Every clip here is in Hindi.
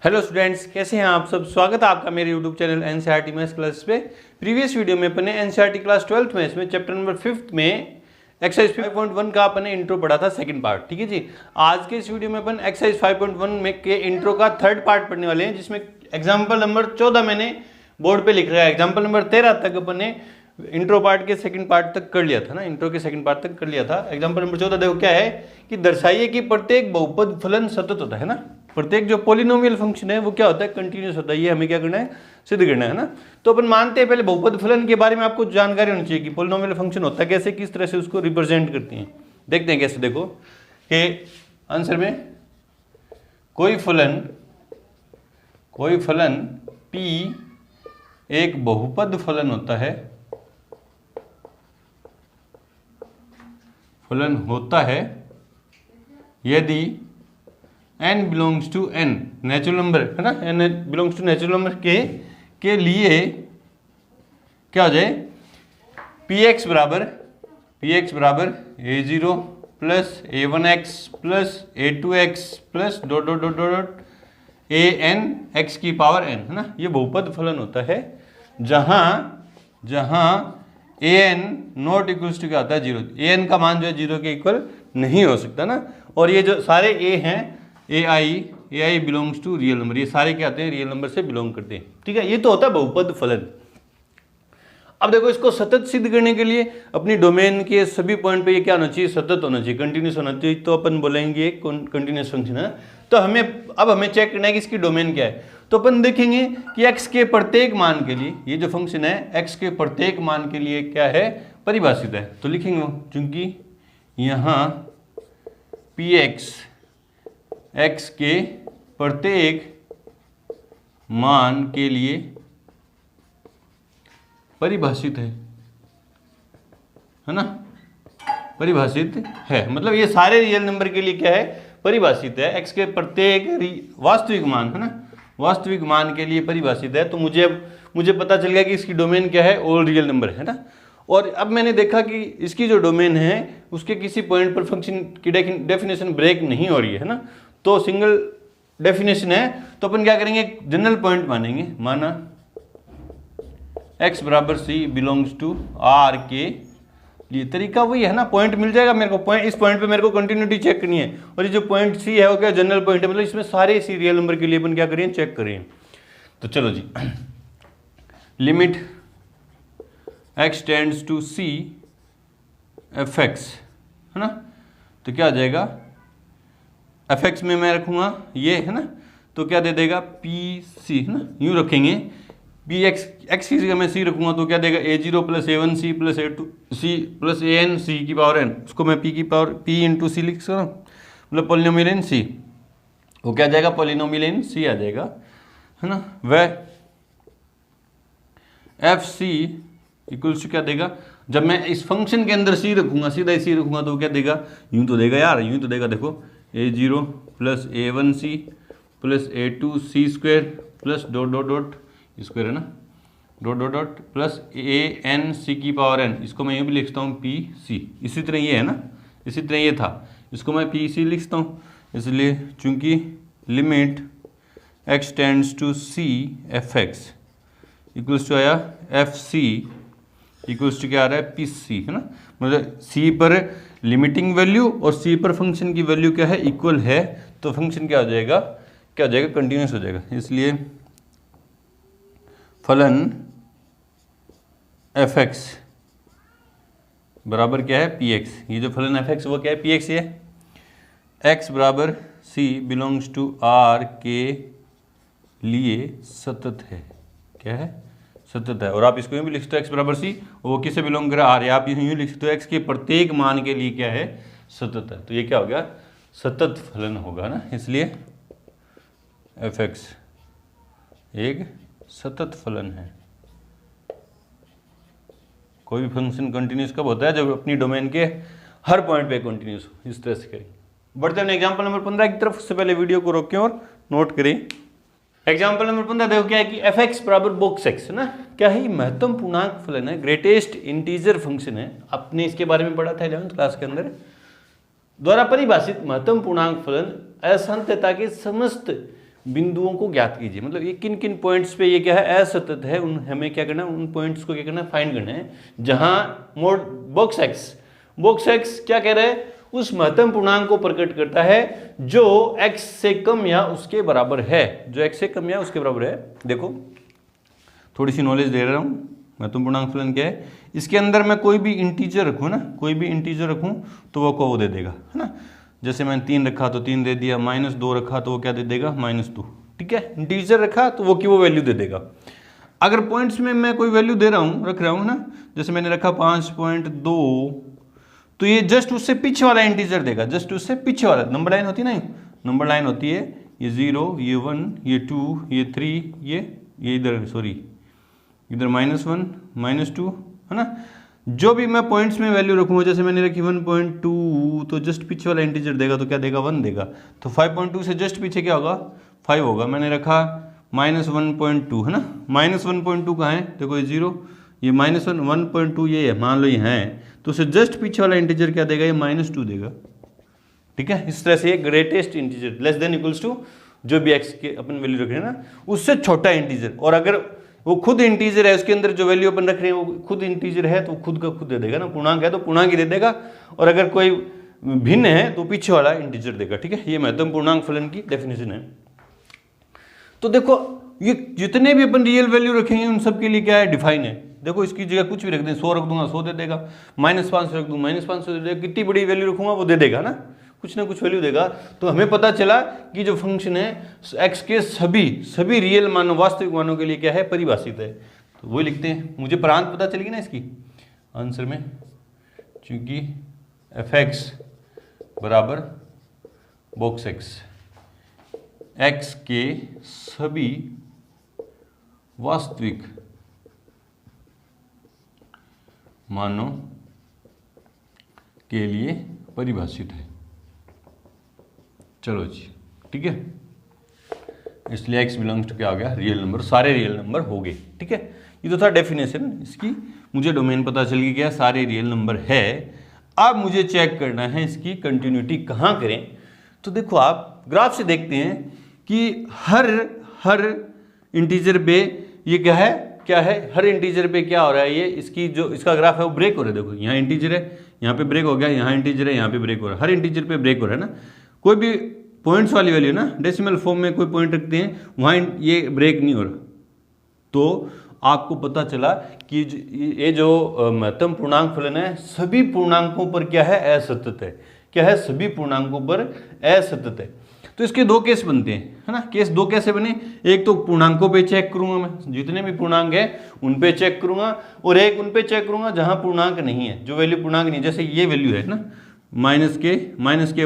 हेलो स्टूडेंट्स, कैसे हैं आप सब। स्वागत है आपका मेरे YouTube channel NCERT maths class पे। प्रीवियस वीडियो में अपने एनसीईआरटी क्लास 12th मैथ्स में चैप्टर नंबर 5 में एक्सरसाइज 5.1 का अपने इंट्रो पढ़ा था, सेकंड पार्ट। ठीक है जी। आज के इस वीडियो में अपन एक्सरसाइज 5.1 में के इंट्रो का थर्ड पार्ट पढ़ने वाले हैं, जिसमें एग्जाम्पल नंबर 14 मैंने बोर्ड पे लिख रहा है। एग्जाम्पल नंबर 13 तक अपन ने इंट्रो पार्ट के सेकंड पार्ट तक कर लिया था ना, इंट्रो के सेकंड पार्ट तक कर लिया था। एग्जाम्पल नंबर 14 देखो क्या है कि दर्शाइए कि प्रत्येक बहुपद फलन सतत होता है ना। प्रत्येक जो पॉलिनोमियल फंक्शन है वो क्या होता है, कंटिन्यूस होता है। ये हमें क्या करना है, सिद्ध करना है ना। तो अपन मानते हैं पहले बहुपद फलन के बारे में आपको जानकारी होनी चाहिए कि पॉलिनोमियल फंक्शन होता है कैसे, किस तरह से उसको रिप्रेजेंट करती हैं। देखते हैं कैसे। देखो कि आंसर में कोई फलन p एक बहुपद फलन होता है यदि n belongs to n natural number है ना, n belongs to natural number के लिए क्या हो जाए, px बराबर a0 plus a1x plus a2x plus dot dot dot dot an x की पावर n है ना। ये बहुपद फलन होता है जहां an नॉट इक्वल्स टू क्या होता है, 0। an का मान जो है 0 के इक्वल नहीं हो सकता ना। और ये जो सारे a हैं, ai belongs to real number, ये सारे क्या आते हैं, रियल नंबर से बिलोंग करते हैं। ठीक है, ये तो होता है बहुपद फलन। अब देखो, इसको सतत सिद्ध करने के लिए अपनी डोमेन के सभी पॉइंट पे ये क्या होना चाहिए, सतत होना चाहिए, कंटिन्यूस होना चाहिए। तो अपन बोलेंगे कंटिन्यूस फंक्शन है। तो हमें चेक करना है कि इसकी डोमेन क्या है। तो अपन देखेंगे कि x के प्रत्येक मान के लिए ये जो फंक्शन है x के प्रत्येक मान के लिए क्या है, परिभाषित है। तो लिखेंगे चूंकि यहाँ px x के प्रत्येक मान के लिए परिभाषित है ना, परिभाषित है। मतलब ये सारे रियल नंबर के लिए क्या है, परिभाषित है। x के प्रत्येक वास्तविक मान है ना, वास्तविक मान के लिए परिभाषित है। तो मुझे पता चल गया कि इसकी डोमेन क्या है, ऑल रियल नंबर है ना। और अब मैंने देखा कि इसकी जो डोमेन है उसके किसी पॉइंट पर फंक्शन की डेफिनेशन ब्रेक नहीं हो रही है ना। तो सिंगल डेफिनेशन है। तो अपन क्या करेंगे, जनरल पॉइंट मानेंगे। माना x बराबर c बिलोंग्स टू r के लिए, तरीका वही है ना। पॉइंट मिल जाएगा मेरे को, इस पॉइंट पे मेरे को कंटिन्यूटी चेक करनी है। और ये जो पॉइंट c है वो क्या, जनरल पॉइंट है। मतलब इसमें सारे इसी रियल नंबर के लिए अपन क्या करें, चेक करें। तो चलो जी, limit x tends to c fx है ना। तो क्या आ जाएगा, fx में मैं रखूंगा ये है ना, तो क्या दे देगा, pc है ना। यूं रखेंगे px x की जगह मैं c रखूंगा तो क्या देगा, a0 plus a1c plus a2c plus an c की पावर n। उसको मैं p की पावर p इंटू सी लिख सकता हूँ, मतलब पॉलिनोमियल इन c। वो क्या जाएगा, पॉलिनोमियल इन c आ जाएगा है ना। वह fc इक्वल्स टू क्या देगा, जब मैं इस फंक्शन के अंदर c रखूंगा, सीधा ही c रखूंगा तो क्या देगा, यूं तो देगा यार, यूं तो देगा। देखो a0 plus a1c plus a2c square plus dot dot dot square है ना, dot dot dot plus an c की पावर n। इसको मैं यूं भी लिखता हूँ pc। इसी तरह ये है ना, इसी तरह ये था, इसको मैं pc लिखता हूँ। इसलिए चूंकि limit x tends to c fx equals to आया fc इक्वल्स टू क्या आ रहा है, pc है ना। मतलब c पर लिमिटिंग वैल्यू और c पर फंक्शन की वैल्यू क्या है, इक्वल है। तो फंक्शन क्या हो जाएगा, कंटिन्यूस हो जाएगा। इसलिए फलन fx बराबर क्या है, px। ये जो फलन fx वो क्या है, px। ये x बराबर c बिलोंग्स टू r के लिए सतत है। क्या है, सतत है। और आप इसको यूँ भी लिख सकते हो x बराबर c, वो किससे बिलोंग कर रहा है, r। आप यूँ लिख सकते हो x के प्रत्येक मान के लिए क्या है, सतत है। तो ये क्या हो गया, सतत फलन होगा ना। इसलिए fx एक सतत फलन है। कोई भी फंक्शन कंटिन्यूस कब होता है, जब अपनी डोमेन के हर पॉइंट पे कंटिन्यूस हो। इस तरह से करें। बढ़ते हैं एग्जांपल नंबर 15 की तरफ। उससे पहले वीडियो को रोकें और नोट करें। एग्जाम्पल नंबर 15 देखो क्या है कि fx बराबर बॉक्स x है ना। क्या है, महत्तम पूर्णांक फलन है, ग्रेटेस्ट इंटीजर फंक्शन है। आपने इसके बारे में पढ़ा था 11th क्लास के अंदर। द्वारा परिभाषित महत्तम पूर्णांक फलन असंतता के समस्त बिंदुओं को ज्ञात कीजिए, मतलब ये किन किन पॉइंट्स पे ये क्या है असतत है, उन हमें क्या करना है, उन पॉइंट्स को क्या करना है, फाइंड करना है जहां मोड बॉक्स एक्स क्या कह रहा है, उस महत्तम पूर्णांक को प्रकट करता है जो x से कम या उसके बराबर है, जो x से कम या उसके बराबर है। देखो थोड़ी सी नॉलेज दे रहा हूं, महत्तम पूर्णांक फलन क्या है, इसके अंदर मैं कोई भी इंटीजर रखूं ना, कोई भी इंटीजर रखूं तो वो दे देगा, है ना। जैसे मैंने 3 रखा तो 3 दे दिया, -2 रखा तो वो क्या दे देगा, -2, ठीक है। इंटीजर रखा तो वो की वो वैल्यू दे देगा। अगर पॉइंट्स में मैं कोई वैल्यू दे रहा हूं, रख रहा हूं ना, जैसे मैंने रखा 5.2, तो ये जस्ट उससे पीछे वाला इंटीजर देगा, जस्ट उससे पीछे वाला। नंबर लाइन होती है ना, नंबर लाइन होती है, ये 0, ये 1, ये 2, ये 3, ये इधर सॉरी इधर -1, -2, है ना। जो भी मैं पॉइंट्स में वैल्यू रखूंगा, जैसे मैंने रखी 1.2, तो जस्ट पीछे वाला इंटीजर देगा तो क्या देगा, 1 देगा। तो 5.2 से जस्ट पीछे क्या होगा, 5 होगा। मैंने रखा -1.2, है ना, -1.2 कहाँ है, देखो ये 0, ये -1.2 ये है, मान लो ये है, तो उसे जस्ट पीछे वाला इंटीजर क्या देगा, ये -2 देगा, ठीक है। इस तरह से ये greatest integer less than equals to जो भी x के अपन वैल्यू रख रहे हैं ना, उससे छोटा इंटीजर, और अगर वो खुद इंटीजर है, उसके अंदर जो वैल्यू अपन रख रहे हैं वो खुद इंटीजर है, तो खुद का खुद दे देगा ना, पूर्णांक है तो पूर्णांक ही दे देगा, और अगर कोई भिन्न है तो पीछे वाला इंटीजर देगा, ठीक है। ये महत्तम पूर्णांक फलन की डेफिनेशन है। तो देखो ये जितने भी अपन रियल वैल्यू रखेंगे उन सब के लिए क्या है, डिफाइन है। देखो इसकी जगह कुछ भी रख दें, 100 रख दूंगा 100 दे देगा, -500 रख दूँ -500 दे देगा, कितनी बड़ी वैल्यू रखूंगा वो दे देगा ना, कुछ ना कुछ वैल्यू देगा। तो हमें पता चला कि जो फंक्शन है x के सभी रियल मानों, वास्तविक मानों के लिए क्या है, परिभाषित है। तो वही लिखते हैं, मुझे प्रांत पता चलेगी ना इसकी आंसर में, क्योंकि f(x) बराबर बॉक्स x के सभी वास्तविक मानों के लिए परिभाषित है। चलो जी, ठीक है, इसलिए x बिलोंग्स टू क्या हो गया, रियल नंबर, सारे रियल नंबर हो गए, ठीक है। ये तो था डेफिनेशन इसकी, मुझे डोमेन पता चल गया क्या, सारे रियल नंबर है। अब मुझे चेक करना है इसकी कंटिन्यूटी कहाँ करें। तो देखो आप ग्राफ से देखते हैं कि हर इंटीजर पे ये क्या है, हर इंटीजर पे क्या हो रहा है, ये इसकी जो इसका ग्राफ है वो ब्रेक हो रहा है। देखो यहाँ इंटीजर है, यहाँ पे ब्रेक हो गया, यहाँ इंटीजर है, यहाँ पे ब्रेक हो रहा है, हर इंटीजर पे ब्रेक हो रहा है ना। कोई भी पॉइंट्स वाली वैल्यू ना, डेसिमल फॉर्म में कोई पॉइंट रखते हैं, वहाँ ये ब्रेक नहीं हो रहा। तो आपको पता चला कि ये जो महत्तम पूर्णांक फलन है सभी पूर्णांकों पर क्या है, असतत है। क्या है, सभी पूर्णांकों पर असतत है। तो इसके दो केस बनते हैं, है ना। केस दो कैसे बने, एक तो पूर्णांकों पे चेक करूंगा मैं, जितने भी पूर्णांक है उन पे चेक करूंगा, और एक उन पे चेक करूंगा जहां पूर्णांक नहीं है, जो वैल्यू पूर्णांक नहीं, जैसे ये वैल्यू है ना, माइनस के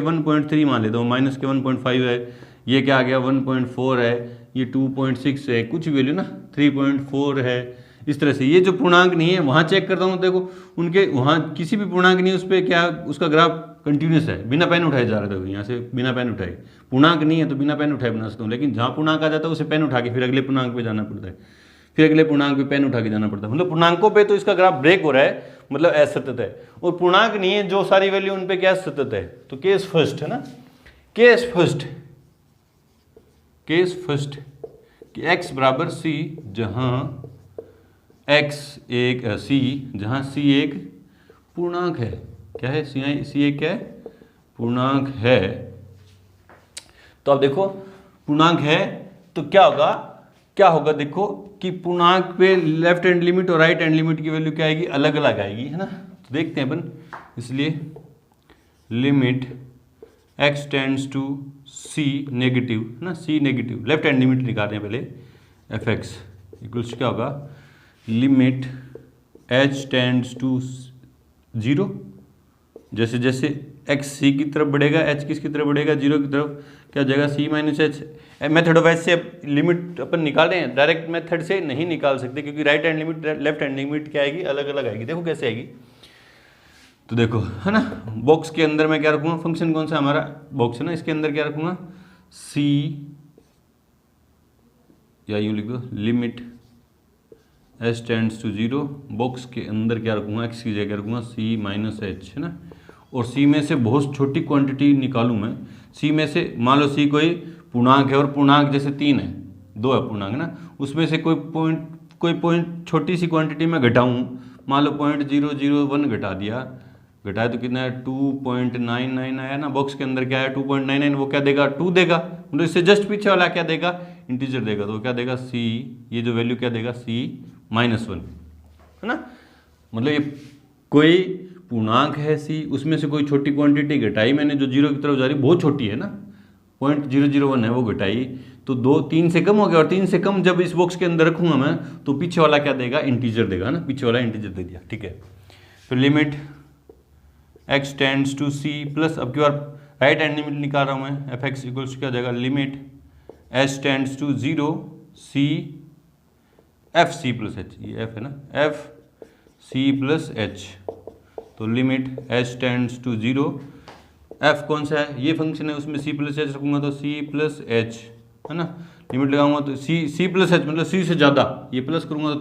1.3 मान लेता हूँ, -1.5 है, ये क्या आ गया 1.4 है, ये 2.6 है, कुछ वैल्यू ना 3.4 है। इस तरह से ये जो पूर्णांक नहीं है वहाँ चेक करता हूँ, देखो उनके वहाँ किसी भी पूर्णांक नहीं है, उस पर क्या उसका ग्राफ कंटिन्यूस है, बिना पेन उठाए जा रहा था, यहाँ से बिना पेन उठाए, पूर्णांक नहीं है तो बिना पेन उठाए बना सकता हूँ, लेकिन जहाँ पूर्णांक आ जाता है उसे पेन उठा के फिर अगले पूर्णांक पे जाना पड़ता है, फिर अगले पूर्णांक पे पेन उठा के जाना पड़ता है। मतलब पूर्णांकों पे तो इसका ग्राफ ब्रेक हो रहा है, मतलब असतत है, और पूर्णांक नहीं है जो सारी वैल्यू उन पे क्या सतत है। तो केस फर्स्ट है ना, केस फर्स्ट कि x बराबर c, जहां जहां c एक पूर्णांक है। क्या है, c एक क्या है, पूर्णांक है। तो अब देखो पूर्णांक है तो क्या होगा देखो कि पूर्णांक पे लेफ्ट हैंड लिमिट और राइट हैंड लिमिट की वैल्यू क्या आएगी, अलग अलग आएगी, है ना। तो देखते हैं अपन, इसलिए limit x tends to c negative, है ना, c negative, left hand limit निकालते हैं पहले, f(x) इक्वल्स क्या होगा, लिमिट h टेंड्स टू 0, जैसे जैसे x c की तरफ बढ़ेगा h किसकी तरफ बढ़ेगा, 0 की तरफ, क्या जाएगा c minus h। Method of h से लिमिट अपन निकाल रहे हैं, डायरेक्ट मेथड से नहीं निकाल सकते क्योंकि right hand limit left hand limit क्या आएगी, अलग अलग आएगी। देखो कैसे आएगी, तो देखो है ना, बॉक्स के अंदर मैं क्या रखूंगा, फंक्शन कौन सा हमारा बॉक्स है ना, इसके अंदर क्या रखूंगा, c, या यूं लिख दो limit h tends to 0, box के अंदर क्या रखूंगा, x की जगह रखूंगा c माइनस h, है ना। और c में से बहुत छोटी क्वांटिटी निकालूं मैं, c में से मान लो c कोई पूर्णांक है और पूर्णांक जैसे 3 है, 2 है पूर्णांक ना, उसमें से कोई पॉइंट छोटी सी क्वांटिटी में घटाऊँ, मान लो 0.001 घटा दिया, घटाया तो कितना है 2.99 आया ना, बॉक्स के अंदर क्या है 2.99, वो क्या देगा 2 देगा, मतलब इससे जस्ट पीछे वाला क्या देगा इंटीजर देगा, तो क्या देगा सी, ये जो वैल्यू क्या देगा C-1 है ना। मतलब ये कोई पूर्णांक है सी, उसमें से कोई छोटी क्वांटिटी घटाई मैंने जो 0 की तरफ जा रही, बहुत छोटी है ना, 0.001 है वो घटाई, तो 3 से कम हो गया, और 3 से कम जब इस बॉक्स के अंदर रखूंगा मैं तो पीछे वाला क्या देगा इंटीजर देगा ना, पीछे वाला इंटीजर दे दिया, ठीक है। फिर limit x tends to c plus, अब की बार राइट हैंड लिमिट निकाल रहा हूँ मैं, एफ एक्स इक्वल्स क्या हो जाएगा limit h tends to 0 c f c plus h, ये f है ना, f c प्लस h, तो limit h tends to 0, f कौन सा है ये फंक्शन है, उसमें c प्लस h रखूंगा तो c प्लस h है ना, लिमिट लगाऊंगा तो c प्लस h मतलब c से ज़्यादा, ये प्लस करूंगा तो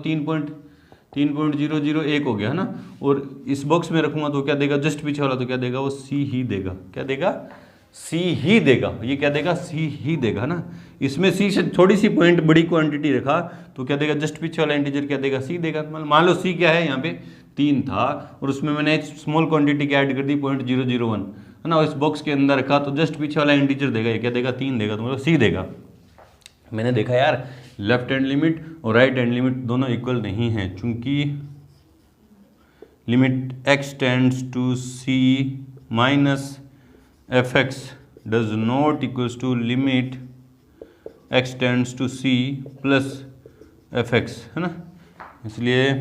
3.001 हो गया है ना, और इस बॉक्स में रखूंगा तो क्या देगा जस्ट पीछे वाला, तो क्या देगा वो c ही देगा, क्या देगा c ही देगा, ये क्या देगा c ही देगा ना, इसमें c से थोड़ी सी पॉइंट बड़ी क्वांटिटी रखा तो क्या देगा जस्ट पीछे वाला इंटीजर क्या देगा c देगा। मान लो c क्या है यहाँ पे 3 था और उसमें मैंने एक स्मॉल क्वांटिटी की ऐड कर दी 0.001 है ना, इस बॉक्स के अंदर रखा तो जस्ट पीछे वाला इंटीजर देगा, ये क्या देगा 3 देगा, तो मतलब c देगा। मैंने देखा यार लेफ्ट हैंड लिमिट और राइट हैंड लिमिट दोनों इक्वल नहीं है, चूंकि limit x tends to c minus f x does not equals to limit x tends to c plus f x है ना, इसलिए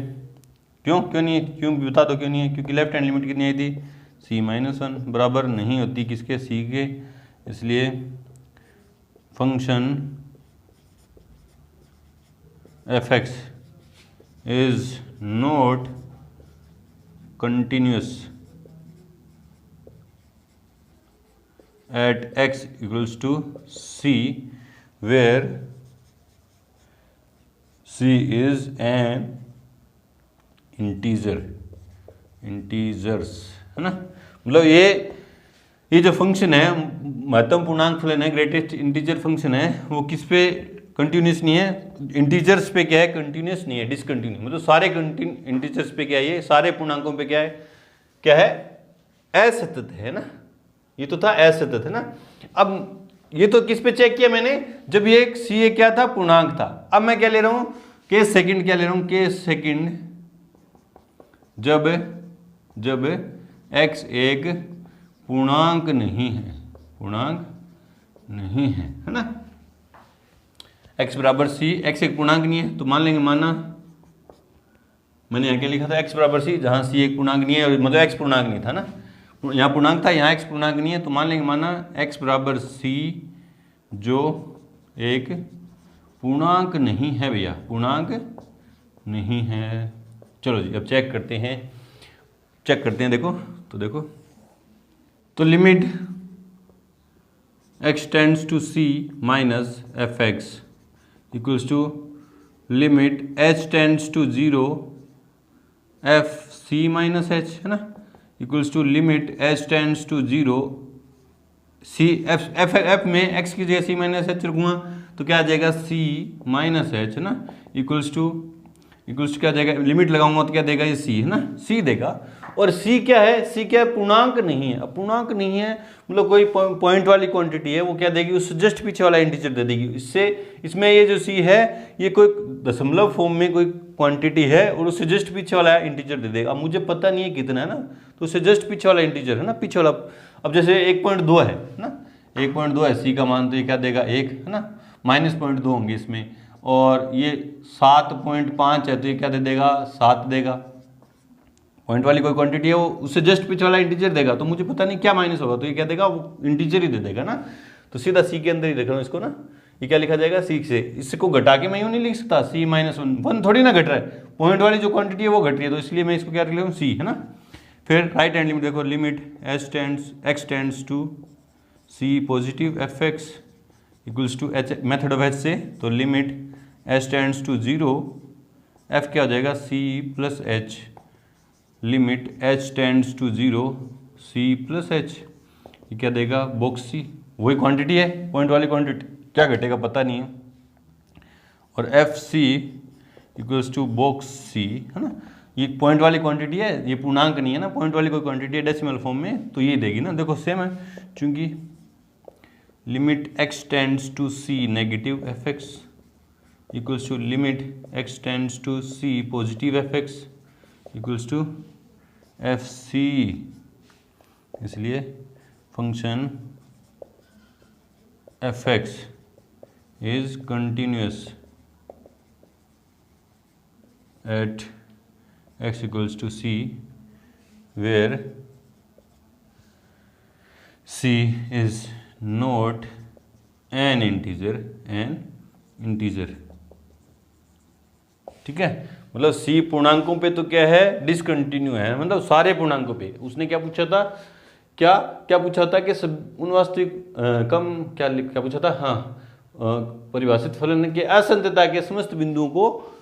क्यों नहीं है, क्यों बता दो क्यों नहीं है, क्योंकि लेफ्ट हैंड लिमिट कितनी आई थी c-1 बराबर नहीं होती किसके c के, इसलिए function F x is not continuous at x equals to c where c is an integers है ना, मतलब ये जो फंक्शन है महत्तम पूर्णांक फलन है, ग्रेटेस्ट इंटीजर फंक्शन है, वो किस पे कंटिन्यूस नहीं है, इंटीजर्स पे क्या है कंटिन्यूस नहीं है, डिसकंटिन्यू, मतलब सारे इंटीजर्स पे क्या है, ये सारे पूर्णांकों पे क्या है असतत है ना, ये तो था असतत है ना। अब ये तो किस पे चेक किया मैंने, जब ये सी ए क्या था पूर्णांक था, अब मैं क्या ले रहा हूं के सेकंड, क्या ले रहा हूं के सेकंड, जब x एक पूर्णांक नहीं है ना, x बराबर c, x एक पूर्णांक नहीं है तो मान लेंगे, माना मैंने यहाँ क्या लिखा था x बराबर c, जहाँ c एक पूर्णांक नहीं है, मतलब x पूर्णांक नहीं था ना, यहाँ पूर्णांक था यहाँ x पूर्णांक नहीं है, तो मान लेंगे माना x बराबर c जो एक पूर्णांक नहीं है, भैया पूर्णांक नहीं है। चलो जी अब चेक करते हैं, देखो तो limit x tends to c minus f x equals to limit h tends to 0 f c minus h है ना, equals to limit h tends to 0 c f में x की जगह c माइनस एच रखूँगा तो क्या आ जाएगा c माइनस एच है ना, इक्वल्स टू क्या जाएगा, लिमिट लगाऊंगा तो क्या देगा ये c है ना, c देगा, और c क्या है, c क्या है पूर्णांक नहीं है, अब पूर्णांक नहीं है मतलब कोई पॉइंट वाली क्वांटिटी है, वो क्या देगी उससे जस्ट पीछे वाला इंटीजर दे देगी, इसमें ये जो c है ये कोई दशमलव फॉर्म में कोई क्वांटिटी है और उससे जस्ट पीछे वाला इंटीजर दे देगा। अब मुझे पता नहीं है कितना है ना, तो उससे जस्ट पीछे वाला इंटीजर है ना, पीछे वाला, अब जैसे 1.2 है ना, 1.2 है c का मान, तो ये क्या देगा 1 है ना, -0.2 होंगे इसमें, और ये 7.5 है तो ये क्या दे देगा 7 देगा, पॉइंट वाली कोई क्वांटिटी है वो उससे जस्ट पीछे वाला इंटीजर देगा, तो मुझे पता नहीं क्या माइनस होगा, तो ये क्या देगा वो इंटीजर ही दे देगा ना, तो सीधा c के अंदर ही लिख रहा हूँ इसको ना, ये क्या लिखा जाएगा c से, इसको घटा के मैं यूँ नहीं लिख सकता, c-1 थोड़ी ना घट रहा है, पॉइंट वाली जो क्वांटिटी है वो घट रही है, तो इसलिए मैं इसको क्या लिख रहा हूँ c है ना। फिर राइट हैंड लिमिट देखो, limit x tends to c positive F x equals to H, method of H से, तो limit h tends to 0 f क्या हो जाएगा c plus H, limit h tends to 0 c plus H, ये क्या देगा बॉक्स c, वही क्वांटिटी है पॉइंट वाली क्वांटिटी क्या घटेगा पता नहीं है, और F C equals to box C, है ना। ये पॉइंट वाली क्वांटिटी है, ये पूर्णांक नहीं है ना, पॉइंट वाली कोई क्वांटिटी है डेसिमल फॉर्म में, तो ये देगी ना। देखो सेम है, चूंकि limit x tends to C negative F x equals to limit x tends to C positive F x equals to F C, इसलिए function F x is continuous at x equals to c, where c is not an integer, ठीक है। मतलब c पूर्णांकों पे तो क्या है, डिसकंटिन्यू है, मतलब सारे पूर्णांकों पे। उसने क्या पूछा था, क्या पूछा था कि सब उन वास्तविक कम क्या पूछा था, हाँ, परिभाषित फलन के असंतता के समस्त बिंदुओं को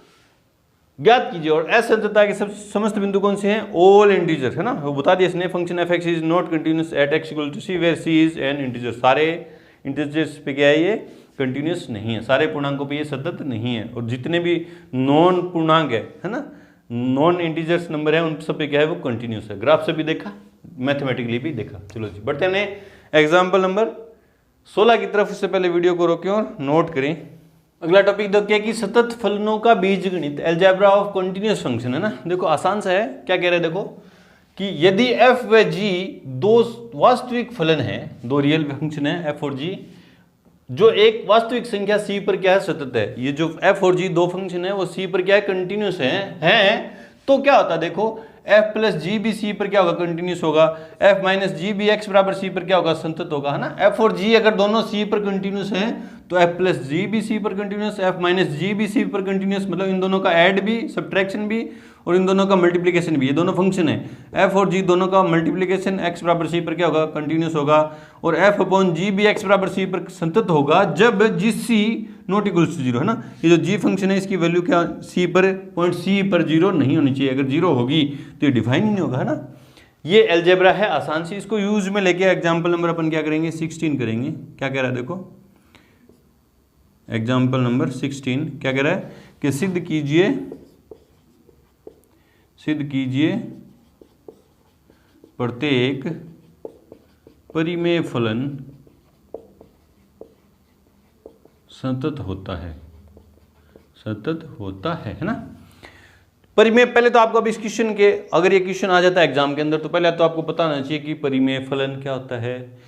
ज्ञात कीजिए, और असंतता के समस्त बिंदु कौन से हैं, ऑल इंटीजर, है ना। वो बता दिया इसने, function F x is not continuous at x equal to c where c is an integer. सारे इंटीजर्स पे क्या है, ये कंटिन्यूअस नहीं है, सारे पूर्णांकों पे ये सतत नहीं है, और जितने भी नॉन पूर्णांक है ना, नॉन इंटीजर्स नंबर है, उन सब पे क्या है, वो कंटिन्यूअस है। ग्राफ से भी देखा, मैथमेटिकली भी देखा। चलो जी बढ़ते हैं एग्जाम्पल नंबर 16 की तरफ। उससे पहले वीडियो को रोकें और नोट करें। अगला टॉपिक देखिए कि सतत फलनों का बीजगणित, अलजेब्रा ऑफ कंटीन्यूअस फंक्शन, है ना। देखो आसान सा है, क्या कह रहे हैं, देखो कि यदि f व g दो वास्तविक फलन हैं, दो रियल फंक्शन है f और g, जो एक वास्तविक संख्या c पर क्या है, सतत है। ये जो f और g दो फंक्शन है वो c पर क्या है, कंटिन्यूअस है, तो क्या होता है, देखो f प्लस जी भी c पर क्या होगा, कंटिन्यूअस होगा। f माइनस जी भी x बराबर c पर क्या होगा, संतत होगा, है ना। f और g अगर दोनों c पर कंटिन्यूअस हैं तो f प्लस जी भी c पर कंटिन्यूअस, f माइनस जी भी c पर कंटिन्यूअस, मतलब इन दोनों का ऐड भी, सब्ट्रैक्शन भी, और इन दोनों का मल्टीप्लिकेशन भी। ये दोनों फंक्शन है, f और g दोनों का मल्टीप्लिकेशन x बराबर c पर क्या होगा, कंटिन्यूअस होगा, और f अपॉन जी भी x बराबर c पर संतत होगा जब gc not equals to zero, है ना। ये जो g फंक्शन है इसकी वैल्यू क्या, c पर, पॉइंट c पर जीरो नहीं होनी चाहिए। अगर जीरो होगी तो ये डिफाइन ही नहीं होगा, है ना। ये अलजेब्रा है आसान सी, इसको यूज में लेके एग्जाम्पल नंबर अपन क्या करेंगे, 16 करेंगे। क्या कह रहा है, देखो एग्जाम्पल नंबर 16 क्या कह रहा है कि सिद्ध कीजिए प्रत्येक परिमेय फलन सतत होता है ना। परिमेय, पहले तो आपको अब इस क्वेश्चन के, अगर ये क्वेश्चन आ जाता है एग्जाम के अंदर तो पहले तो आपको पता होना चाहिए कि परिमेय फलन क्या होता है।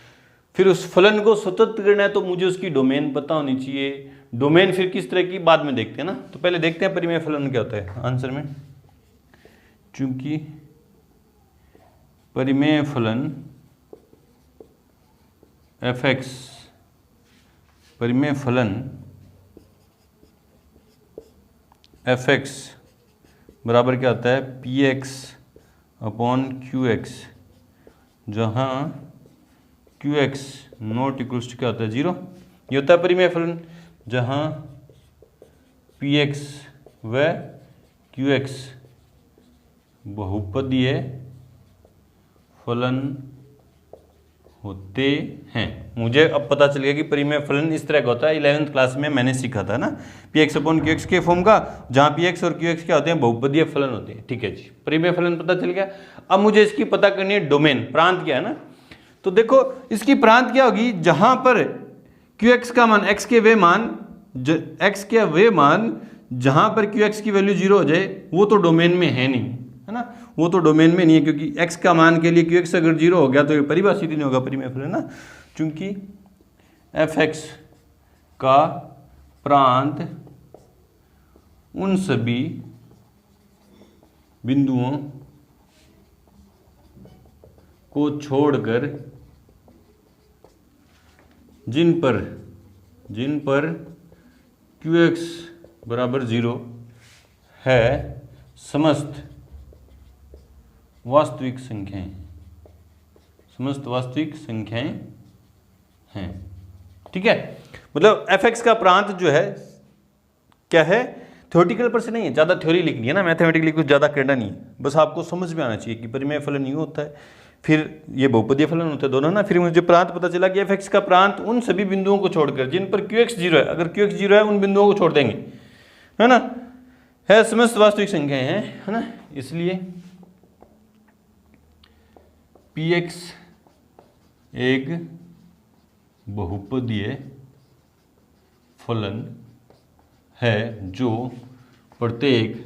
फिर उस फलन को सतत करना है तो मुझे उसकी डोमेन पता होनी चाहिए। डोमेन फिर किस तरह की, बाद में देखते हैं ना। तो पहले देखते हैं परिमेय फलन क्या होता है आंसर में। चूंकि परिमेय फलन एफ एक्स, परिमेय फलन एफ एक्स बराबर क्या होता है, P X upon Q X, जहाँ Q X not equals to क्या होता है, जीरो। ये होता है परिमेय फलन जहाँ पी एक्स व क्यू एक्स बहुपदीय फलन होते हैं। मुझे अब पता चल गया कि परिमेय फलन इस तरह का होता है। 11th क्लास में मैंने सीखा था ना, P X upon Q x के फॉर्म का, जहाँ पी एक्स और क्यू एक्स क्या होते हैं, बहुपदीय फलन होते हैं। ठीक है जी, परिमेय फलन पता चल गया। अब मुझे इसकी पता करनी है डोमेन, प्रांत क्या है ना। तो देखो इसकी प्रांत क्या होगी, जहाँ पर क्यू एक्स का मान, एक्स के वे मान जहाँ पर क्यू एक्स की वैल्यू जीरो हो जाए, वो तो डोमेन में है नहीं, है ना। वो तो डोमेन में नहीं है, क्योंकि x का मान के लिए क्यू एक्स अगर जीरो हो गया तो ये परिभाषित ही नहीं होगा परिमेय फलन ना। चूंकि एफ एक्स का प्रांत उन सभी बिंदुओं को छोड़कर जिन पर क्यू एक्स बराबर जीरो है, समस्त वास्तविक संख्याएं हैं। ठीक है, मतलब एफ एक्स का प्रांत जो है क्या है, थ्योरेटिकल पर से नहीं है, ज़्यादा थ्योरी लिखनी है ना, मैथमेटिकली कुछ ज़्यादा करना नहीं है, बस आपको समझ में आना चाहिए कि परिमेय फलन यूँ होता है, फिर ये बहुपदीय फलन होते हैं दोनों ना। फिर मुझे प्रांत पता चला कि f(x) का प्रांत उन सभी बिंदुओं को छोड़कर जिन पर qx 0 है, अगर qx 0 है उन बिंदुओं को छोड़ देंगे, है ना, है समस्त वास्तविक संख्याएं हैं, है ना। इसलिए px एक बहुपदीय फलन है जो प्रत्येक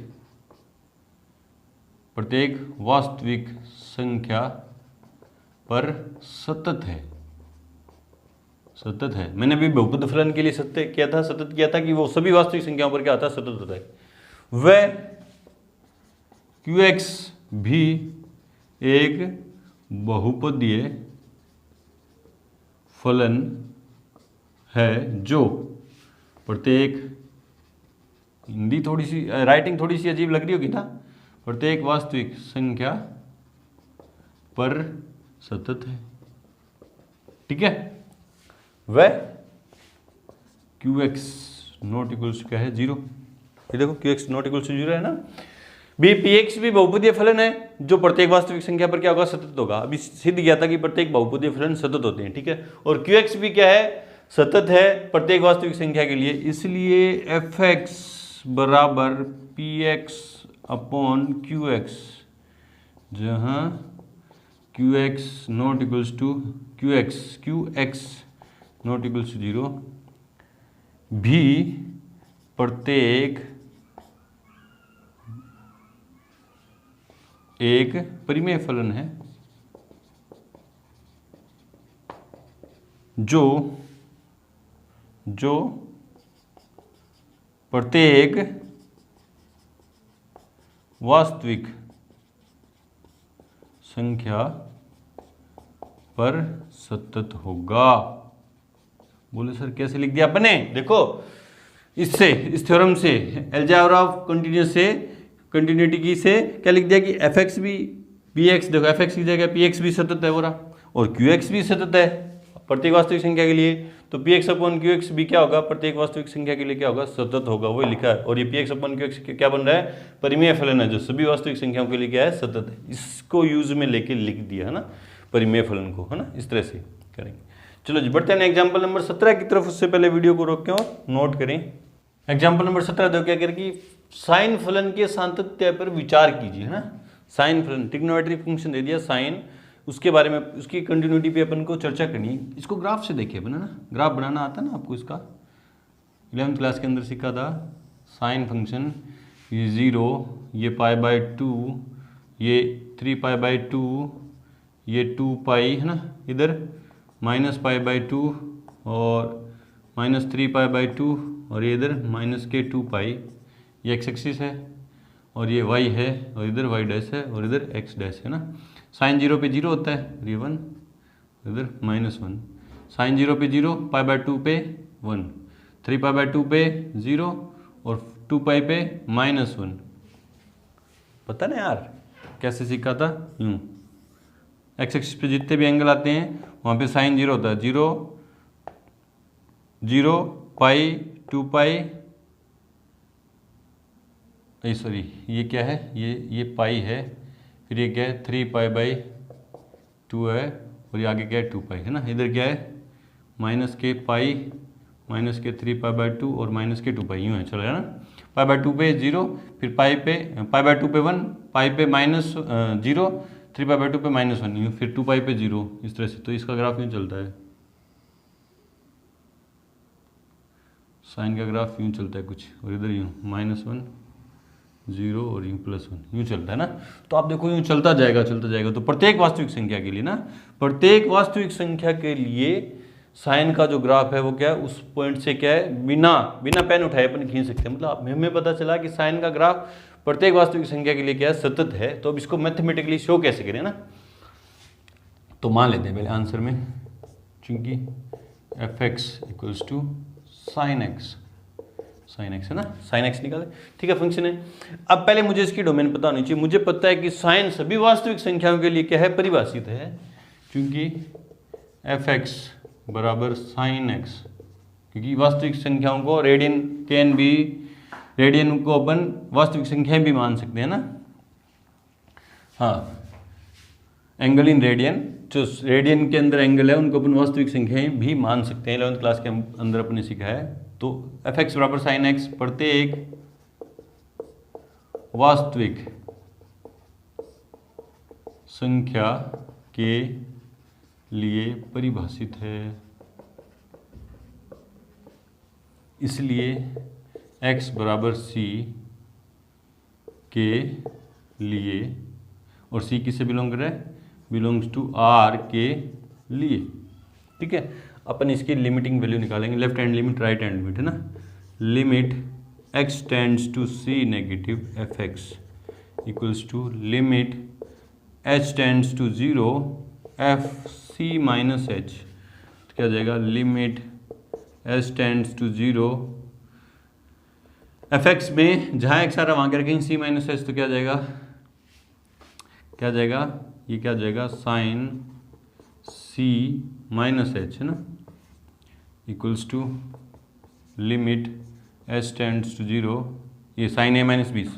वास्तविक संख्या पर सतत है। मैंने अभी बहुपद फलन के लिए सतत किया था कि वो सभी वास्तविक संख्याओं पर क्या होता है, सतत होता है। वह qx भी एक बहुपदीय फलन है जो प्रत्येक, हिंदी थोड़ी सी, राइटिंग थोड़ी सी अजीब लग रही होगी ना, प्रत्येक वास्तविक संख्या पर सतत है, ठीक है। वह qx नॉट इक्वल्स क्या है, 0। ये देखो qx नॉट इक्वल्स 0 है ना। px भी बहुपदीय फलन है जो प्रत्येक वास्तविक संख्या पर क्या होगा, सतत होगा। अभी सिद्ध किया था कि प्रत्येक बहुपदीय फलन सतत होते हैं, ठीक है। और qx भी क्या है, सतत है प्रत्येक वास्तविक संख्या के लिए। इसलिए fx बराबर px अपॉन qx, जहाँ qx not equals to qx not equals to 0 भी प्रत्येक एक परिमेय फलन है जो प्रत्येक वास्तविक संख्या पर सतत होगा। बोले सर कैसे लिख दिया आपने? देखो इससे, इस थ्योरम से, अलजेब्रा ऑफ कंटिन्यूअस से, कंटिन्यूटी की से क्या लिख दिया कि fx भी px, देखो fx की जगह px भी सतत है बोला, और qx भी सतत है प्रत्येक वास्तविक संख्या के लिए। तो px अपॉन qx भी क्या होगा, प्रत्येक वास्तविक संख्या के लिए क्या होगा, सतत होगा, वही लिखा है। और ये px अपॉन qx क्या बन रहा है, परिमेय फलन है जो सभी वास्तविक संख्याओं के लिए क्या है, सतत है। इसको यूज में लेके लिख दिया है ना, परिमेय फलन को, है ना, इस तरह से करेंगे। चलो जी बढ़ते हैं एग्जाम्पल नंबर 17 की तरफ। उससे पहले वीडियो को रोक के और नोट करें। एग्जाम्पल नंबर 17 देखो क्या करें कि साइन फलन के सातत्य पर विचार कीजिए, है ना। साइन फलन, ट्रिग्नोमेट्रिक फंक्शन दे दिया साइन, उसके बारे में, उसकी कंटिन्यूटी पे अपन को चर्चा करनी है। इसको ग्राफ से देखिए अपन, है ना, ग्राफ बनाना आता है ना आपको, इसका 11th क्लास के अंदर सीखा था। साइन फंक्शन, ये 0, ये π/2, ये 3π/2, ये 2π, है ना, इधर -π/2 और -3π/2, और ये इधर -k2π, ये एक्स एक्सिस है, और ये y है, और इधर y डैश है, और इधर x डैश है ना। साइन 0 पे 0 होता है, और ये 1, इधर -1। साइन 0 पे 0, π/2 पे 1, 3π/2 पे 0, और 2π पे -1। पता ना यार कैसे सीखा था, यूँ एक्स एक्सिस पे जितने भी एंगल आते हैं वहाँ पे साइन 0 होता है, 0, 0, π, 2π, सॉरी ये क्या है, ये पाई है, फिर ये क्या है 3π/2 है, और ये आगे क्या है 2π, है ना। इधर क्या है -k π, -k3π/2 और -k2π, यूँ है, चलो है ना। π/2 पे 0, फिर π/2 पे 1, π पे -0, 3π/2 पे -1, यूँ, फिर 2π पे 0, इस तरह से। तो इसका ग्राफ यूँ चलता है, साइन का ग्राफ यूँ चलता है कुछ, और इधर यूँ -1, 0 और यूँ +1, यूँ चलता है ना। तो आप देखो यूँ चलता जाएगा। तो प्रत्येक वास्तविक संख्या के लिए ना, प्रत्येक वास्तविक संख्या के लिए साइन का जो ग्राफ है वो क्या है, उस पॉइंट से क्या है, बिना पेन उठाए अपन खींच सकते हैं। मतलब हमें पता चला कि साइन का ग्राफ प्रत्येक वास्तविक संख्या के लिए क्या है, सतत है। तो अब इसको मैथमेटिकली शो कैसे करें ना, तो मान लेते हैं पहले आंसर में, चूंकि fx equals to sine x है ना, साइन एक्स निकाले, ठीक है, फंक्शन है। अब पहले मुझे इसकी डोमेन पता होनी चाहिए। मुझे पता है कि साइन सभी वास्तविक संख्याओं के लिए क्या है, परिभाषित है, क्योंकि fx बराबर साइन एक्स, क्योंकि वास्तविक संख्याओं को रेडियन को अपन वास्तविक संख्याएं भी मान सकते हैं ना। हाँ, एंगल इन रेडियन, जो रेडियन के अंदर एंगल है उनको अपन वास्तविक संख्याएं भी मान सकते हैं। 11th क्लास के अंदर अपने सीखा है। तो एफ एक्स बराबर साइन एक्स प्रत्येक वास्तविक संख्या के लिए परिभाषित है। इसलिए x बराबर c के लिए, और c किससे बिलोंग कर रहा है, बिलोंग्स टू r के लिए। ठीक है, अपन इसकी लिमिटिंग वैल्यू निकालेंगे, left hand limit right hand limit, है ना। Limit x tends to c negative F x equals to limit h tends to 0 f c minus h. क्या जाएगा, limit h tends to 0 f x में जहाँ एक्स आ रहा है वहाँ क्या रखेंगे सी माइनस एच, तो क्या जाएगा, क्या जाएगा, ये क्या जाएगा, साइन सी माइनस एच, है ना, equals to limit h tends to 0, ये साइन ए माइनस 20,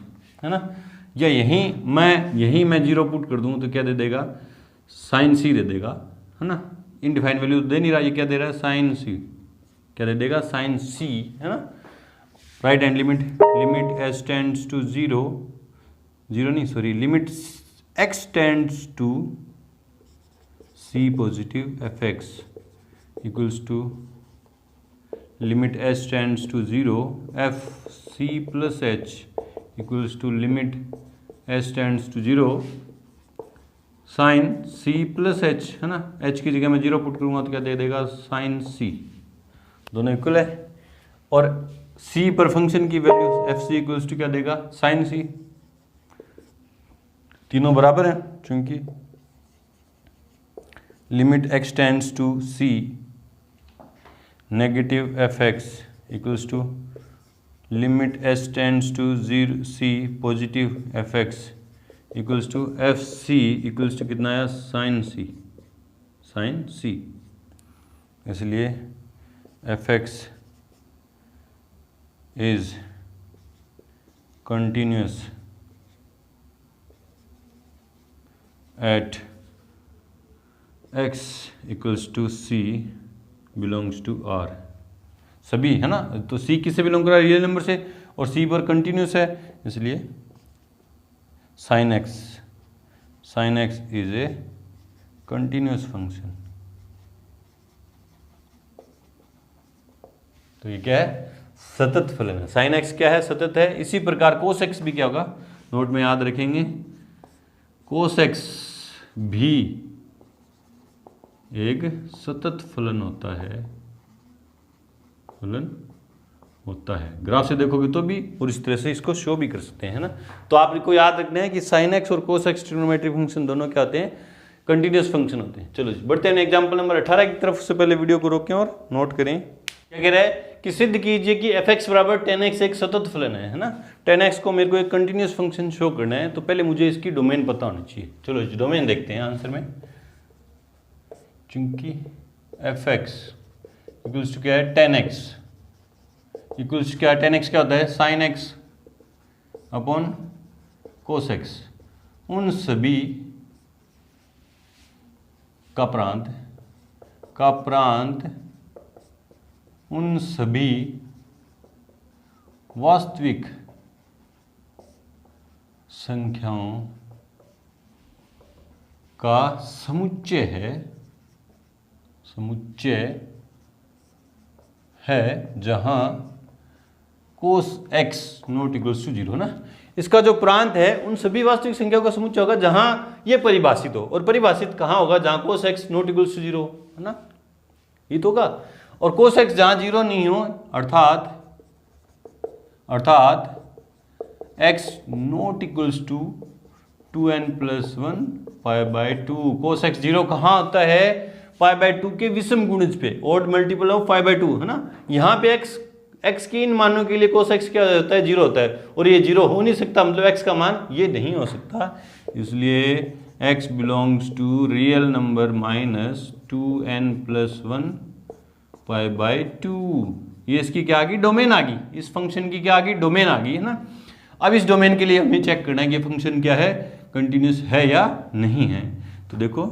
है ना। या यहीं मैं 0 पुट कर दूँ तो क्या दे देगा, साइन सी दे देगा, है ना। इनडिफाइंड वैल्यू दे नहीं रहा, ये क्या दे रहा है, साइन सी, क्या दे देगा, साइन सी, है ना। Right hand limit, limit h tends to 0 नहीं sorry, limit x tends to C positive F x equals to limit h tends to 0 f c plus h equals to limit h tends to 0 sine c plus h, है ना। एच की जगह मैं 0 पुट करूंगा तो क्या दे देगा, साइन सी, दोनों इक्वल है। और सी पर फंक्शन की value f C equals to क्या देगा, साइन सी, तीनों बराबर हैं चूंकि limit x tends to C negative F x equals to limit h tends to 0 c positive F x equals to F C equals to कितना आया, साइन सी, साइन सी। इसलिए f x is continuous at x equals to c belongs to r, सभी, है ना। तो c किससे बिलोंग कर रहा है, रियल नंबर से, और c पर कंटिन्यूस है, इसलिए sine x is a continuous function. तो ये क्या है, सतत फलन है। साइन एक्स क्या है, सतत है। इसी प्रकार कोस एक्स भी क्या होगा, नोट में याद रखेंगे, कोस एक्स भी एक सतत फलन होता है, ग्राफ से देखोगे तो भी, और इस तरह से इसको शो भी कर सकते हैं, है ना। तो आपको याद रखना है कि साइन एक्स और कोस एक्स ट्रिग्नोमेट्रिक फंक्शन दोनों क्या होते हैं, कंटिन्यूस फंक्शन होते हैं। चलो जी बढ़ते हैं एग्जाम्पल नंबर 18 की तरफ। से पहले वीडियो को रोकें और नोट करें। क्या कह रहा है कि सिद्ध कीजिए कि एफ एक्स बराबर 10x एक सतत फलन है ना। 10x को मेरे को एक कंटिन्यूस फंक्शन शो करना है, तो पहले मुझे इसकी डोमेन पता होनी चाहिए। चलो जी डोमेन देखते हैं आंसर में। चूंकि एफ एक्स इक्वल्स टू क्या है, 10x इक्वल्स टू क्या है, 10x क्या होता है, sine x upon cos x, उन सभी का प्रांत उन सभी वास्तविक संख्याओं का समुच्चय है जहां cos x not equals to 0 ना। इसका जो प्रांत है उन सभी वास्तविक संख्याओं का समुच्चय होगा जहां ये परिभाषित हो, और परिभाषित कहां होगा, जहां cos x not equals to 0, है ना, ये तो होगा। और कोस एक्स जहां 0 नहीं हो, अर्थात X not equals to 2n+1 π/2। Cos X 0 कहाँ होता है, π/2 के विषम गुणज पे, ऑड मल्टीपल ऑफ π/2, है ना। यहाँ पे एक्स के इन मानों के लिए कोस एक्स क्या होता है, 0 होता है, और ये 0 हो नहीं सकता, मतलब एक्स का मान ये नहीं हो सकता। इसलिए x belongs to real number -2n+1 π/2। ये इसकी क्या आ गई, डोमेन आ गई, इस फंक्शन की क्या आ गई, डोमेन आ गई, है ना। अब इस डोमेन के लिए हमें चेक करना है कि फंक्शन क्या है, कंटिन्यूस है या नहीं है। तो देखो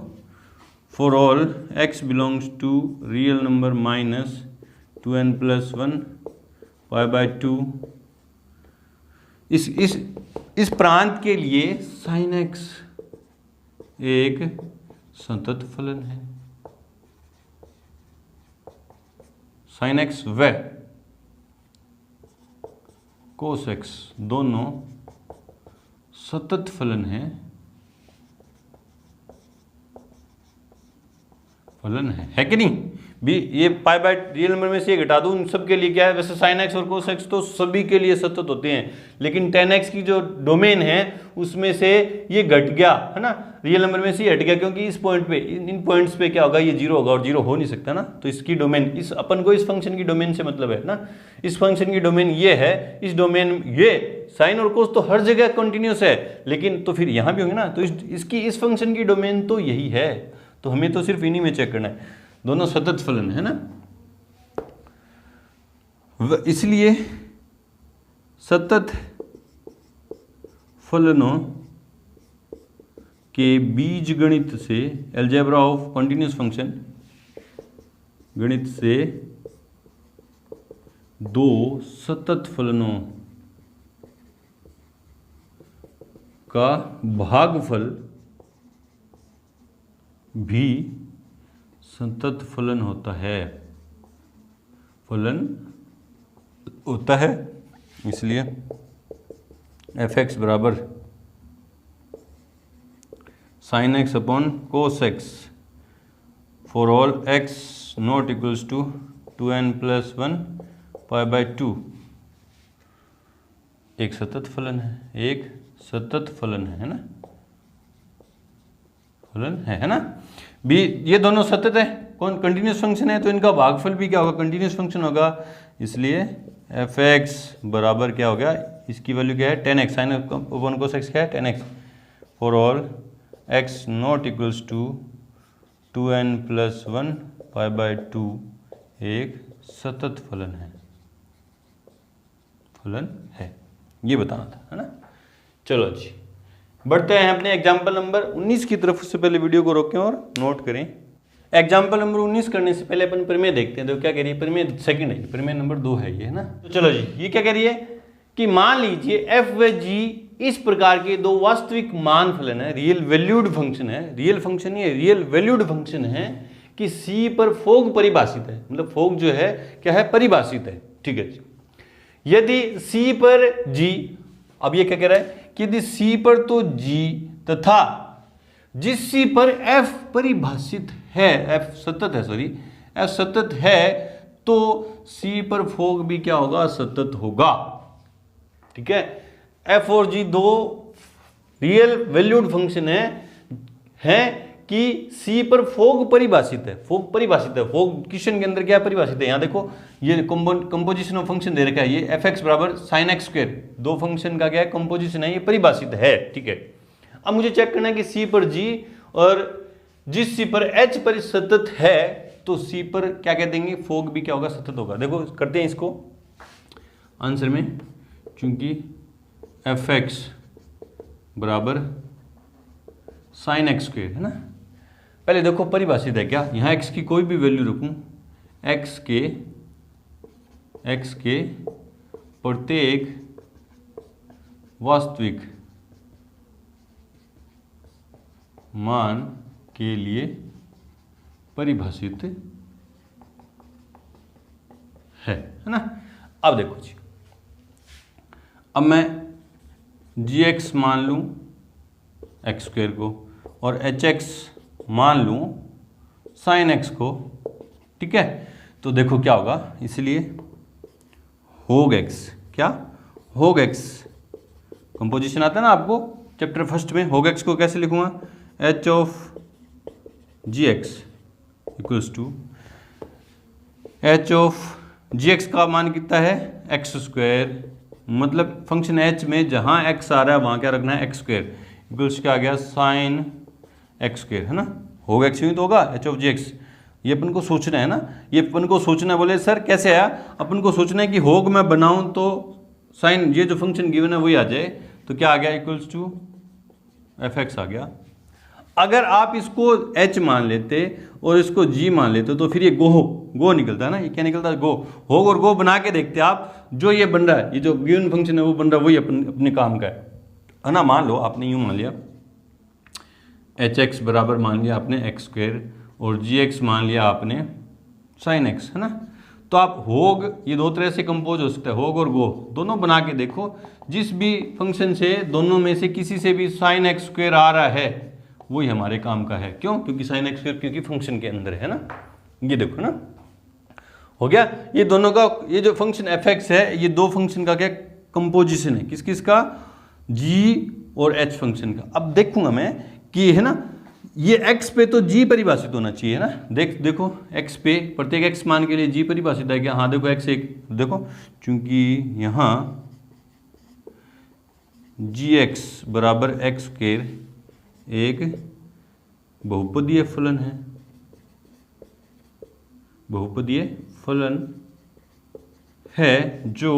for all x belongs to real number minus 2n+1 π/2, इस प्रांत के लिए sin x एक संतत फलन है। sin x व cos x दोनों सतत फलन है कि नहीं भी। ये पाई बाय रियल नंबर में से ये घटा दूं, उन सब के लिए क्या है, वैसे sin x और cos x तो सभी के लिए सतत होते हैं, लेकिन tan x की जो डोमेन है उसमें से ये घट गया है ना, रियल नंबर में से ये हट गया, क्योंकि इस पॉइंट पे इन पॉइंट्स पे क्या होगा, ये जीरो होगा और जीरो हो नहीं सकता ना। तो इसकी डोमेन, इस अपन को इस फंक्शन की डोमेन से मतलब है ना, इस फंक्शन की डोमेन ये है, इस डोमेन ये साइन और कोस तो हर जगह कंटिन्यूस है, लेकिन तो फिर यहाँ भी होंगे ना, तो इसकी इस फंक्शन की डोमेन तो यही है, तो हमें तो सिर्फ इन्हीं में चेक करना है, दोनों सतत फलन है ना। इसलिए सतत फलनों के बीज गणित से, अलजेब्रा ऑफ कंटिन्यूअस फंक्शन गणित से दो सतत फलनों का भागफल भी संतत फलन होता है, इसलिए f(x) बराबर sin x upon cos x for all x not equals to 2n+1 π/2 एक सतत फलन है, ना, फलन है ना भी। ये दोनों सतत है, कौन कंटिन्यूस फंक्शन है, तो इनका भागफल भी क्या होगा, कंटिन्यूस फंक्शन होगा, इसलिए f(x) बराबर क्या हो गया, इसकी वैल्यू क्या है, tan x, sin upon cos x क्या है, tan x for all x not equals to 2n+1 π/2 एक सतत फलन है, ये बताना था, है ना। चलो जी, बढ़ते हैं अपने एग्जाम्पल नंबर 19 की तरफ। उससे पहले वीडियो को रोकें और नोट करें। एग्जाम्पल नंबर 19 करने से पहले अपन प्रमेय देखते हैं। देखो क्या कह रही है, प्रमेय सेकंड है, प्रमेय नंबर 2 है ये, है ना। तो चलो जी, ये क्या कह रही है कि मान लीजिए f व g इस प्रकार के दो वास्तविक मान फलन है, रियल वैल्यूड फंक्शन है, रियल फंक्शन नहीं है, रियल वैल्यूड फंक्शन है, कि c पर फोग परिभाषित है, मतलब फोग जो है क्या है, परिभाषित है, ठीक है जी। यदि c पर g, अब ये क्या कह रहा है कि यदि c पर तो g तथा जिस c पर f परिभाषित है, f सतत है, तो c पर फोग भी क्या होगा, सतत होगा, ठीक है। f और g दो रियल वैल्यूड फंक्शन है कि c पर फोग परिभाषित है, फोग क्वेश्चन के अंदर क्या परिभाषित है, यहां देखो ये कंपोजिशन ऑफ फंक्शन दे रखा है, ये f(x) बराबर sin x², दो फंक्शन का क्या है, कंपोजिशन है, ये परिभाषित है, ठीक है। अब मुझे चेक करना है कि c पर g और जिस c पर h पर सतत है, तो c पर क्या कह देंगे, फोग भी क्या होगा, सतत होगा। देखो करते हैं इसको आंसर में, क्योंकि f(x) बराबर sin x² है ना। पहले देखो परिभाषित है क्या, यहाँ x की कोई भी वैल्यू रखूं, x के प्रत्येक वास्तविक मान के लिए परिभाषित है ना। अब देखो जी, अब मैं gx मान लूं x² को और hx मान लूं sin x को, ठीक है। तो देखो क्या होगा, इसलिए होग x, क्या होग x कंपोजिशन आता है ना आपको चैप्टर फर्स्ट में, होग x को कैसे लिखूंगा, h of gx equals to h of gx का मान कितना है, x², मतलब फंक्शन h में जहां x आ रहा है वहां क्या रखना है, x² इक्वल्स क्या आ गया, sin x², है ना। होग x ही तो होगा, h ऑफ gx, ये अपन को सोचना है ना, ये अपन को सोचना, बोले सर कैसे आया, अपन को सोचना है कि होग मैं बनाऊं तो साइन, ये जो फंक्शन गिवन है वही आ जाए, तो क्या आ गया, इक्वल्स टू f(x) आ गया। अगर आप इसको h मान लेते और इसको g मान लेते तो फिर ये गो निकलता है ना, ये क्या निकलता है, गो। होग और गो बना के देखते आप, जो ये बन रहा है, ये जो गिवन फंक्शन है वो बन रहा है, वही अपने काम का है ना। मान लो आपने यूं मान लिया hx बराबर मान लिया आपने x² और gx मान लिया आपने sin x, है ना। तो आप होग, ये दो तरह से कंपोज हो सकता है, होग और गो दोनों बना के देखो, जिस भी फंक्शन से दोनों में से किसी से भी sin x² आ रहा है वही हमारे काम का है। क्यों? क्योंकि sin x², क्योंकि फंक्शन के अंदर है ना। ये देखो ना, हो गया। ये दोनों का, ये जो फंक्शन fx है, ये दो फंक्शन का क्या कंपोजिशन है, किस किस का, g और h फंक्शन का। अब देखूंगा मैं कि है ना, ये x पे तो g परिभाषित होना चाहिए ना। देखो x पे प्रत्येक x मान के लिए g परिभाषित है क्या? हाँ देखो x एक, देखो चूंकि यहाँ gx बराबर x² एक बहुपदीय फलन है, बहुपदीय फलन है जो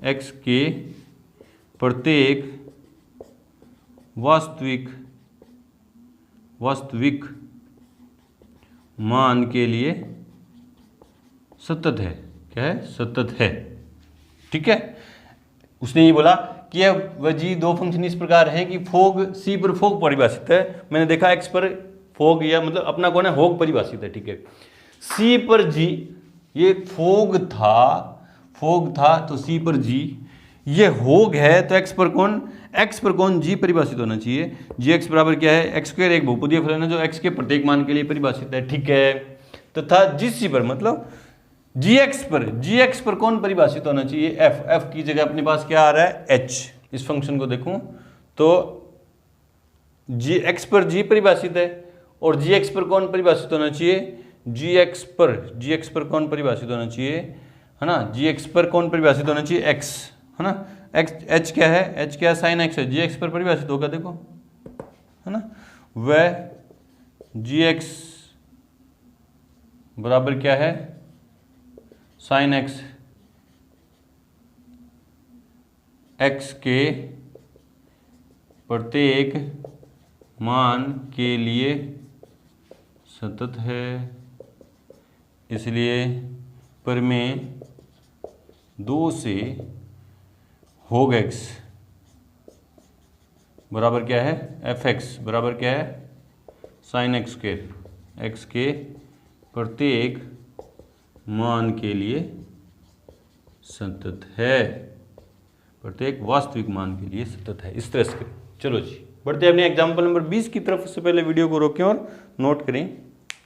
x के प्रत्येक वास्तविक मान के लिए सतत है। क्या है? सतत है। ठीक है। उसने ये बोला कि वह जी दो फंक्शन इस प्रकार हैं कि फोग सी पर फोग परिभाषित है। मैंने देखा एक्स पर फोग, या मतलब अपना कौन है, होग परिभाषित है। ठीक है। सी पर जी, ये फोग था तो सी पर जी, ये होग है तो एक्स पर कौन जी परिभाषित होना चाहिए। जी एक्स बराबर क्या है, x² एक बहुपदीय फलन है जो x के प्रत्येक मान के लिए परिभाषित है। ठीक है। तथा जिस सी पर, मतलब gx पर कौन परिभाषित होना चाहिए, f की जगह अपने पास क्या आ रहा है, h। इस फंक्शन को देखूं तो x पर g परिभाषित है और gx पर कौन परिभाषित होना चाहिए, gx पर कौन परिभाषित होना चाहिए, है ना। gx पर कौन परिभाषित होना चाहिए, x, है ना। h क्या है, h क्या है, sin x है, gx पर परिभाषित होगा, देखो, है ना। वह gx बराबर क्या है, sin x, x के प्रत्येक मान के लिए सतत है। इसलिए प्रमेय 2 से होग x बराबर क्या है, fx बराबर क्या है, sin x², x के प्रत्येक मान के लिए सतत है, प्रत्येक वास्तविक मान के लिए सतत है। इस तरह से करें। चलो जी, बढ़ते हैं अपने एग्जाम्पल नंबर 20 की तरफ। से पहले वीडियो को रोकें और नोट करें।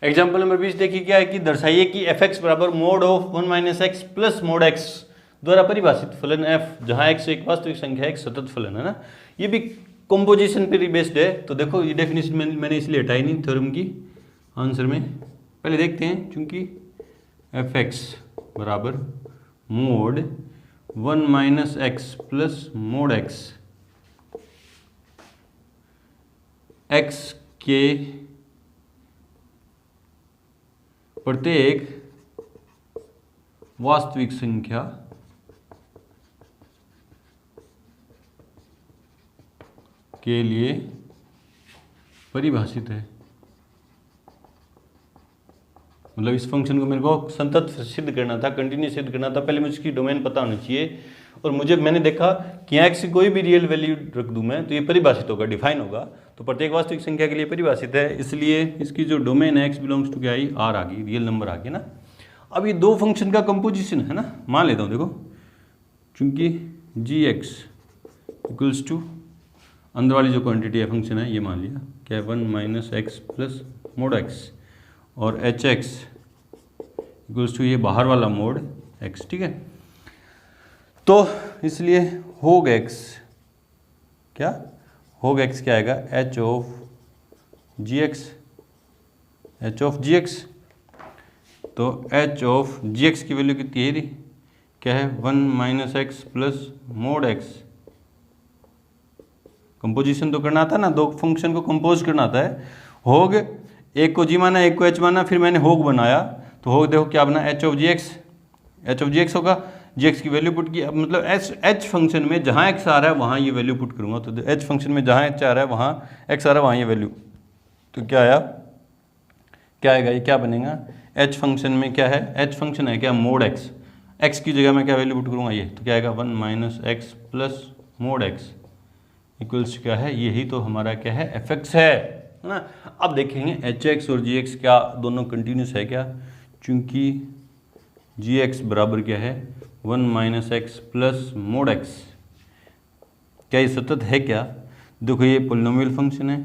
एग्जाम्पल नंबर 20 देखिए क्या है कि दर्शाइए कि fx बराबर mode of 1 - x plus mode x द्वारा परिभाषित फलन f, जहां x एक वास्तविक संख्या, एक सतत फलन है ना। ये भी कंपोजिशन पर बेस्ड है। तो देखो ये डेफिनेशन मैंने इसलिए हटाई नहीं थ्योरम की आंसर में। पहले देखते हैं, चूंकि fx बराबर mode 1 - x plus mode x के प्रत्येक वास्तविक संख्या के लिए परिभाषित है। मतलब इस फंक्शन को मेरे को संतत सिद्ध करना था, कंटिन्यूस सिद्ध करना था। पहले मुझे इसकी डोमेन पता होनी चाहिए और मैंने देखा कि x की कोई भी रियल वैल्यू रख दूं मैं तो ये परिभाषित होगा, डिफाइन होगा। तो प्रत्येक वास्तविक संख्या के लिए परिभाषित है, इसलिए इसकी जो डोमेन है x बिलोंग्स टू क्या आई, r आ गई, रियल नंबर आ गया ना। अब ये दो फंक्शन का कंपोजिशन है ना, मान लेता हूँ। देखो चूंकि gx इक्वल्स टू अंदर वाली जो क्वांटिटी है फंक्शन है, ये मान लिया क्या है 1 - x प्लस मोड x, और hx इक्वल्स टू ये बाहर वाला मोड x। ठीक है। तो इसलिए होग x क्या आएगा, h ऑफ gx। तो h ऑफ gx की वैल्यू कितनी है, क्या है 1 - x plus mode x। Composition तो करना था ना, दो फंक्शन को कंपोज करना था। होग एक को g माना, एक को h माना, फिर मैंने होग बनाया। तो होग देखो क्या बना, h ऑफ gx होगा, gx की वैल्यू पुट की। अब मतलब h फंक्शन में जहाँ x आ रहा है वहाँ ये वैल्यू पुट करूँगा। तो h फंक्शन में जहाँ h आ रहा है वहाँ x आ रहा है, वहाँ ये वैल्यू तो क्या आया, क्या आएगा, ये क्या बनेगा, एच फंक्शन में क्या है, एच फंक्शन है क्या मोड एक्स, एक्स की जगह मैं क्या वैल्यू पुट करूँगा ये, तो क्या आएगा 1 minus x plus mode x equals क्या है, यही तो हमारा क्या है एफ एक्स है ना। अब देखेंगे एच एक्स और जी एक्स क्या दोनों कंटिन्यूस है क्या, चूंकि जी एक्स बराबर क्या है 1 minus x plus mode x, क्या ये सतत है क्या, देखो ये पोलिनोमियल फंक्शन है,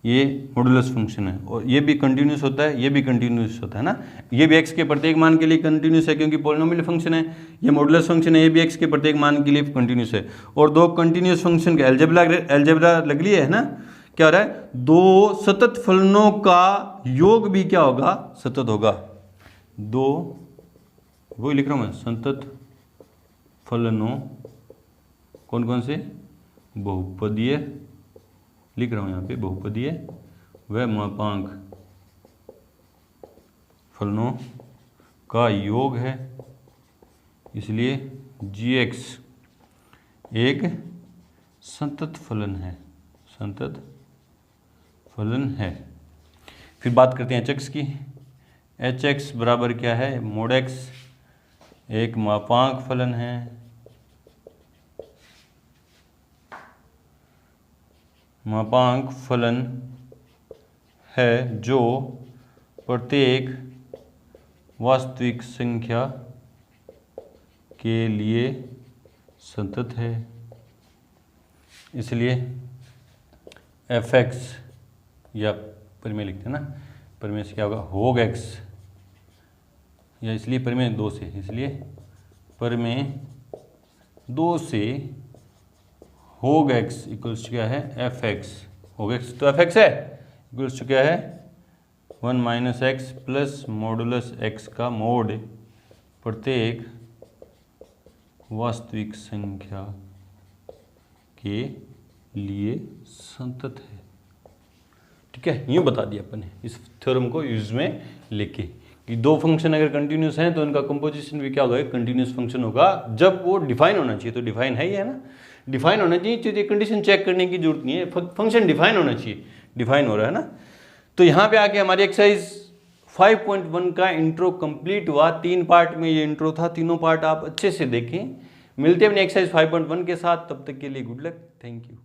ये मॉडुलस फंक्शन है, और ये भी कंटिन्यूस होता है, ये भी कंटिन्यूस होता है ना, ये भी एक्स के प्रत्येक मान के लिए कंटिन्यूस है क्योंकि पोलिनोमियल फंक्शन है, ये मॉडुलस फंक्शन है, ये भी एक्स के प्रत्येक मान के लिए कंटिन्यूस है, और दो कंटिन्यूस फंक्शन का एल्जेब्रा लग लिया है ना, क्या हो रहा है, दो सतत फलनों का योग भी क्या होगा, सतत होगा, दो वही लिख रहा हूँ मैं, सतत फलनों कौन कौन से, बहुपदीय लिख रहा हूँ यहाँ पे, बहुपदीय व मापांक फलनों का योग है, इसलिए gx एक संतत फलन है, संतत फलन है। फिर बात करते हैं hx की, hx बराबर क्या है, मोड x एक मापांक फलन है, मापांक फलन है जो प्रत्येक वास्तविक संख्या के लिए संतत है, इसलिए एफ एक्स या परिमेय लिखते हैं ना, परिमेय से क्या होगा होग एक्स, या इसलिए परिमेय 2 से, इसलिए परिमेय 2 से होग एक्स इक्वल्स क्या है एफ एक्स, होग एक्स तो एफ एक्स है, इक्वल्स क्या है 1 minus x plus modulus x का मोड प्रत्येक वास्तविक संख्या के लिए संतत है। ठीक है, यूँ बता दिया अपन ने इस थ्योरम को यूज में लेके कि दो फंक्शन अगर कंटिन्यूस हैं तो उनका कंपोजिशन भी क्या होगा, कंटिन्यूस फंक्शन होगा, जब वो डिफाइन होना चाहिए, तो डिफाइन है ही है ना, डिफाइन होना चाहिए, तो ये कंडीशन चेक करने की जरूरत नहीं है, फंक्शन डिफाइन होना चाहिए, डिफाइन हो रहा है ना। तो यहाँ पे आके हमारी एक्सरसाइज 5.1 का इंट्रो कंप्लीट हुआ, 3 पार्ट में ये इंट्रो था, तीनों पार्ट आप अच्छे से देखें। मिलते हैं अपनी एक्सरसाइज 5.1 के साथ, तब तक के लिए गुड लक, थैंक यू।